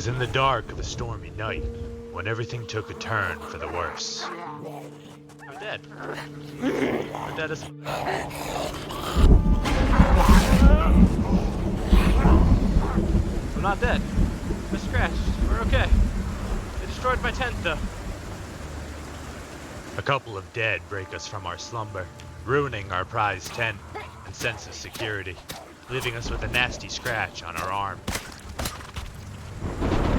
was in the dark of a stormy night when everything took a turn for the worse. I'm dead. I'm dead as... I'm not dead. I scratched. We're okay. They destroyed my tent, though. A couple of dead break us from our slumber, ruining our prized tent and sense of security, leaving us with a nasty scratch on our arm.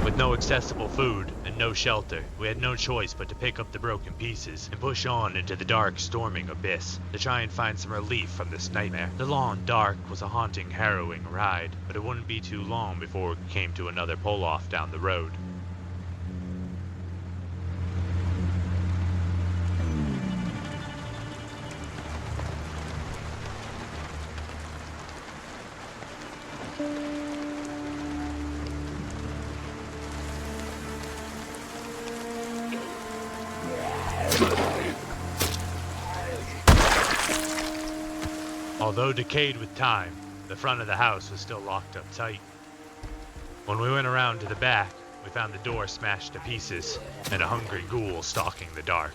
With no accessible food and no shelter, we had no choice but to pick up the broken pieces and push on into the dark, storming abyss to try and find some relief from this nightmare. The long dark was a haunting, harrowing ride, but it wouldn't be too long before we came to another pull-off down the road. Although decayed with time, the front of the house was still locked up tight. When we went around to the back, we found the door smashed to pieces and a hungry ghoul stalking the dark.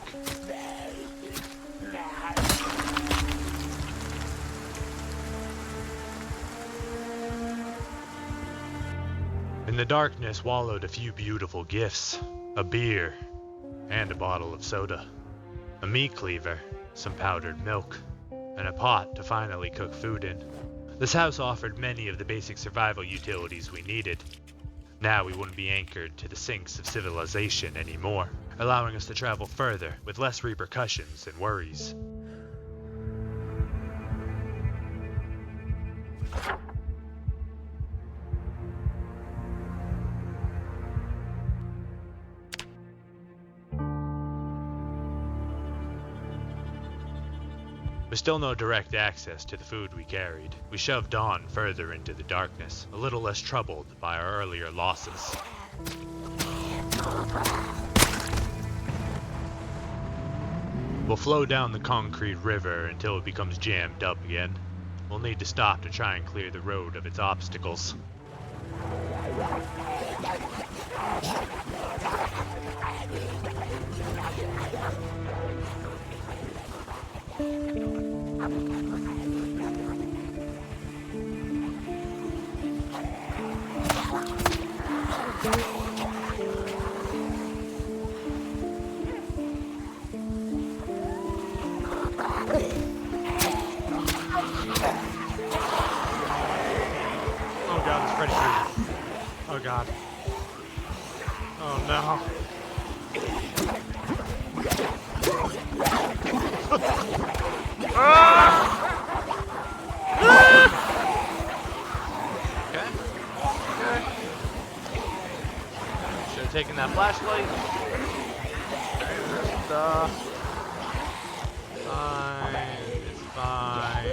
In the darkness wallowed a few beautiful gifts, a beer, and a bottle of soda, a meat cleaver, some powdered milk, and a pot to finally cook food in. This house offered many of the basic survival utilities we needed. Now we wouldn't be anchored to the sinks of civilization anymore, allowing us to travel further with less repercussions and worries. With still no direct access to the food we carried, we shoved on further into the darkness, a little less troubled by our earlier losses. We'll flow down the concrete river until it becomes jammed up again. We'll need to stop to try and clear the road of its obstacles. Oh god, it's Freddy Krueger. Oh god. Oh no. Okay. Should have taken that flashlight. It's fine.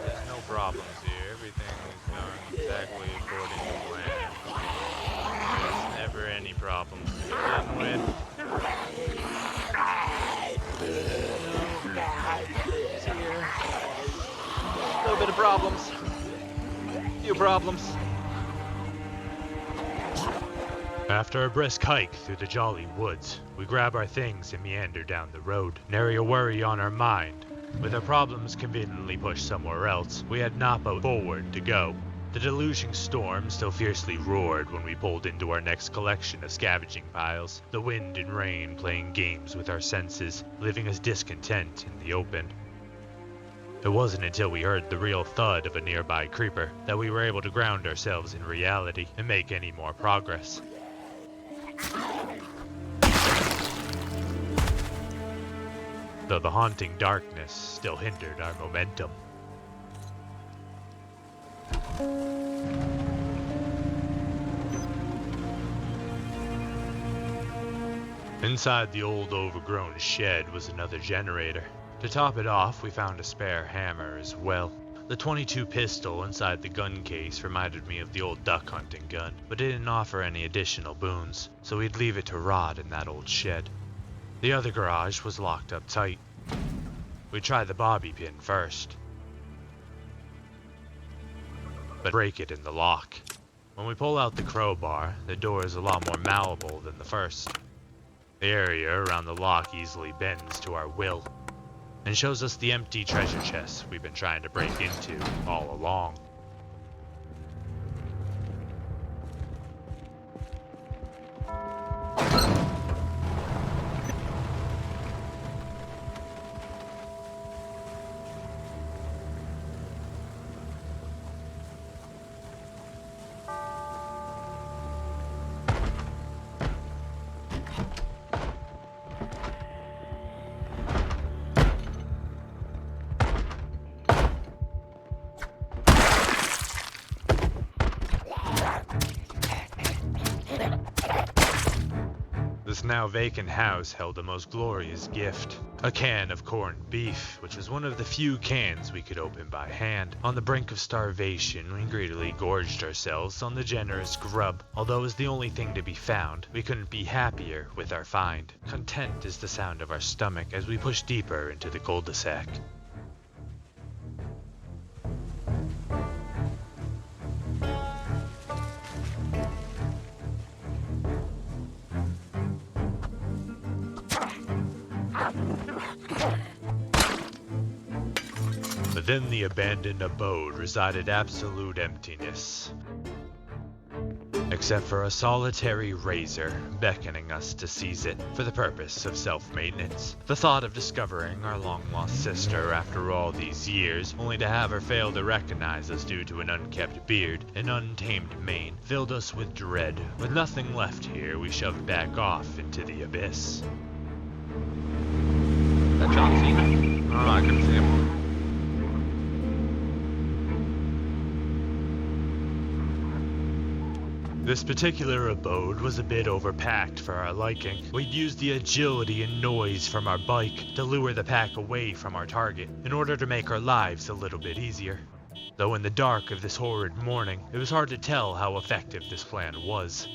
There's no problems here. Everything is going exactly according to plan. There's never any problems to begin with. Here. A little bit of problems. Few problems. After a brisk hike through the jolly woods, we grab our things and meander down the road, nary a worry on our mind. With our problems conveniently pushed somewhere else, we had Napa forward to go. The deluging storm still fiercely roared when we pulled into our next collection of scavenging piles, the wind and rain playing games with our senses, leaving us discontent in the open. It wasn't until we heard the real thud of a nearby creeper that we were able to ground ourselves in reality and make any more progress. Though the haunting darkness still hindered our momentum. Inside the old overgrown shed was another generator. To top it off, we found a spare hammer as well. The .22 pistol inside the gun case reminded me of the old duck hunting gun, but it didn't offer any additional boons, so we'd leave it to rot in that old shed. The other garage was locked up tight. We'd try the bobby pin first, but break it in the lock. When we pull out the crowbar, the door is a lot more malleable than the first. The area around the lock easily bends to our will, and shows us the empty treasure chests we've been trying to break into all along. This now vacant house held a most glorious gift. A can of corned beef, which was one of the few cans we could open by hand. On the brink of starvation, we greedily gorged ourselves on the generous grub. Although it was the only thing to be found, we couldn't be happier with our find. Content is the sound of our stomach as we push deeper into the cul-de-sac. Within the abandoned abode resided absolute emptiness, except for a solitary razor beckoning us to seize it for the purpose of self-maintenance. The thought of discovering our long-lost sister after all these years, only to have her fail to recognize us due to an unkept beard and untamed mane, filled us with dread. With nothing left here, we shoved back off into the abyss. That John Cena? Oh, I couldn't see him. This particular abode was a bit overpacked for our liking. We'd used the agility and noise from our bike to lure the pack away from our target in order to make our lives a little bit easier. Though in the dark of this horrid morning, it was hard to tell how effective this plan was.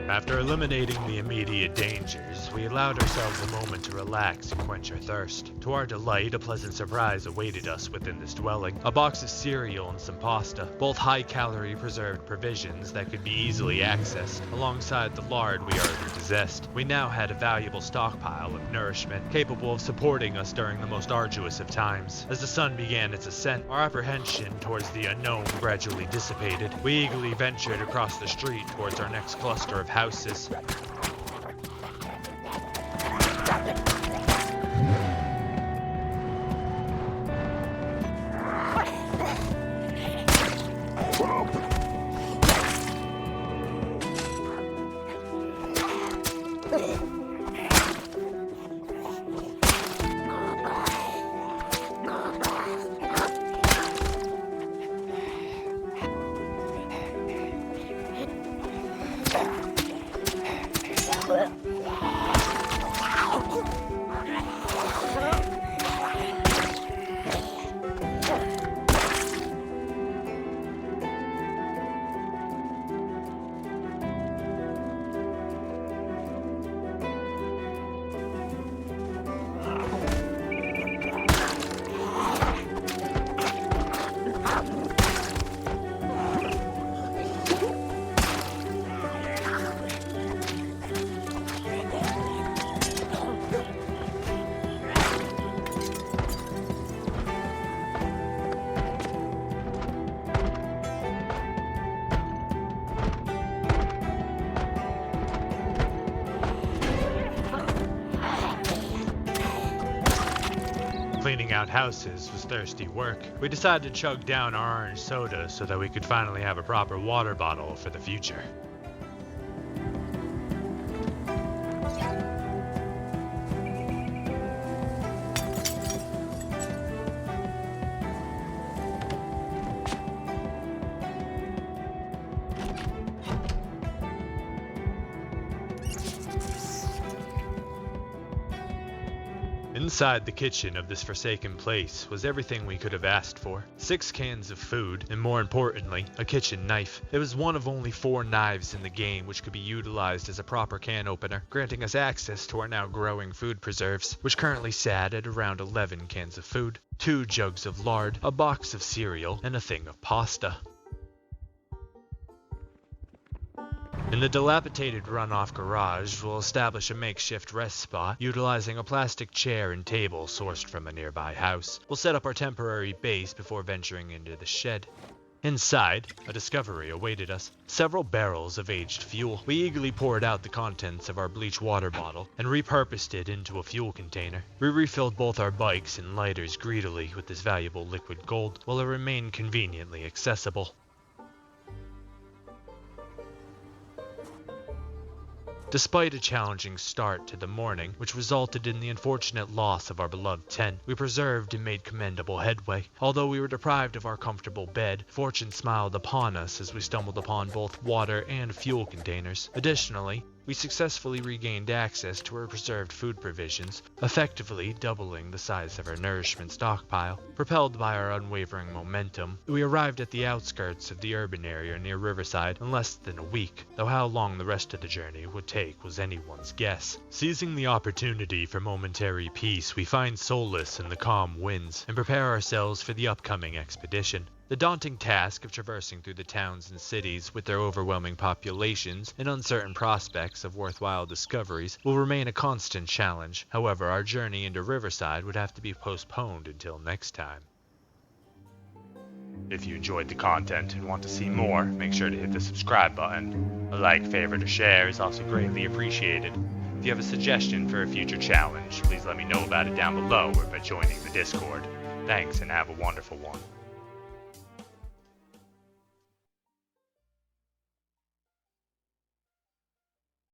After eliminating the immediate dangers, we allowed ourselves a moment to relax and quench our thirst. To our delight, a pleasant surprise awaited us within this dwelling. A box of cereal and some pasta, both high-calorie preserved provisions that could be easily accessed, alongside the lard we already possessed. We now had a valuable stockpile of nourishment, capable of supporting us during the most arduous of times. As the sun began its ascent, our apprehension towards the unknown gradually dissipated. We eagerly ventured across the street towards our next cluster of houses. cleaning out houses was thirsty work, we decided to chug down our orange soda so that we could finally have a proper water bottle for the future. Inside the kitchen of this forsaken place was everything we could have asked for. 6 cans of food, and more importantly, a kitchen knife. It was one of only 4 knives in the game which could be utilized as a proper can opener, granting us access to our now growing food preserves, which currently sat at around 11 cans of food, 2 jugs of lard, a box of cereal, and a thing of pasta. In the dilapidated runoff garage, we'll establish a makeshift rest spot, utilizing a plastic chair and table sourced from a nearby house. We'll set up our temporary base before venturing into the shed. Inside, a discovery awaited us. Several barrels of aged fuel. We eagerly poured out the contents of our bleach water bottle and repurposed it into a fuel container. We refilled both our bikes and lighters greedily with this valuable liquid gold, while it remained conveniently accessible. Despite a challenging start to the morning, which resulted in the unfortunate loss of our beloved tent, we preserved and made commendable headway. Although we were deprived of our comfortable bed, fortune smiled upon us as we stumbled upon both water and fuel containers. Additionally, we successfully regained access to our preserved food provisions, effectively doubling the size of our nourishment stockpile. Propelled by our unwavering momentum, we arrived at the outskirts of the urban area near Riverside in less than a week, though how long the rest of the journey would take was anyone's guess. Seizing the opportunity for momentary peace, we find solace in the calm winds and prepare ourselves for the upcoming expedition. The daunting task of traversing through the towns and cities with their overwhelming populations and uncertain prospects of worthwhile discoveries will remain a constant challenge. However, our journey into Riverside would have to be postponed until next time. If you enjoyed the content and want to see more, make sure to hit the subscribe button. A like, favorite, or share is also greatly appreciated. If you have a suggestion for a future challenge, please let me know about it down below or by joining the Discord. Thanks and have a wonderful one.